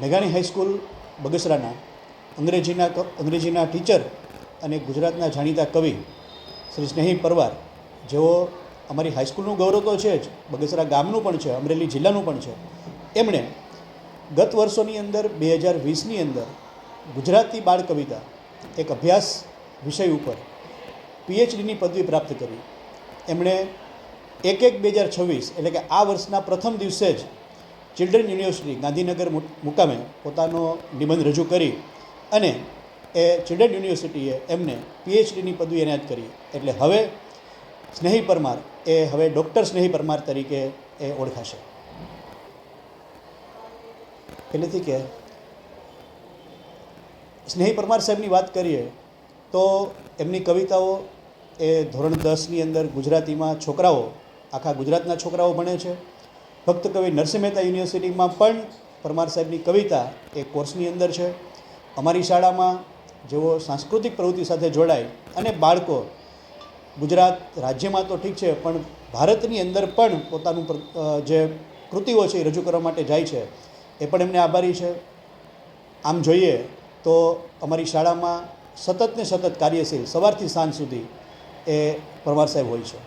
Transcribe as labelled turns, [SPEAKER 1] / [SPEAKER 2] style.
[SPEAKER 1] મેઘાણી high school બગસરાના અંગ્રેજીના teacher અને ગુજરાતના જાણીતા કવિ શ્રી સ્નેહી પરમાર, જેઓ અમારી હાઈસ્કૂલનું ગૌરવ તો છે જ, બગસરા ગામનું પણ છે, અમરેલી જિલ્લાનું પણ છે. એમણે ગત વર્ષોની અંદર 2020ની અંદર ગુજરાતી બાળ કવિતા એક અભ્યાસ વિષય ઉપર પીએચડીની પદવી પ્રાપ્ત કરી. એમણે 1/1/2026 એટલે કે આ વર્ષના પ્રથમ દિવસે જ ચિલ્ડ્રન યુનિવર્સિટી ગાંધીનગર મુકામે પોતાનો નિબંધ રજૂ કરી અને એ ચિલ્ડ્રન યુનિવર્સિટીએ એમને પીએચડીની પદવી એનાયત કરી. એટલે હવે સ્નેહી પરમાર એ હવે ડૉક્ટર સ્નેહી પરમાર તરીકે એ ઓળખાશે. એટલેથી કે સ્નેહી પરમાર સાહેબની વાત કરીએ તો એમની કવિતાઓ એ ધોરણ 10ની અંદર ગુજરાતીમાં છોકરાઓ, આખા ગુજરાતના છોકરાઓ ભણે છે. ભક્ત કવિ નરસિંહ મહેતા યુનિવર્સિટીમાં પણ પરમાર સાહેબની કવિતા એ કોર્સની અંદર છે. અમારી શાળામાં જેઓ સાંસ્કૃતિક પ્રવૃત્તિ સાથે જોડાય અને બાળકો ગુજરાત રાજ્યમાં તો ઠીક છે પણ ભારતની અંદર પણ પોતાનું જે કૃતિઓ છે એ રજૂ કરવા માટે જાય છે, એ પણ એમને આભારી છે. આમ જોઈએ તો અમારી શાળામાં સતત ને સતત કાર્યશીલ સવારથી સાંજ સુધી એ પરમાર સાહેબ હોય છે.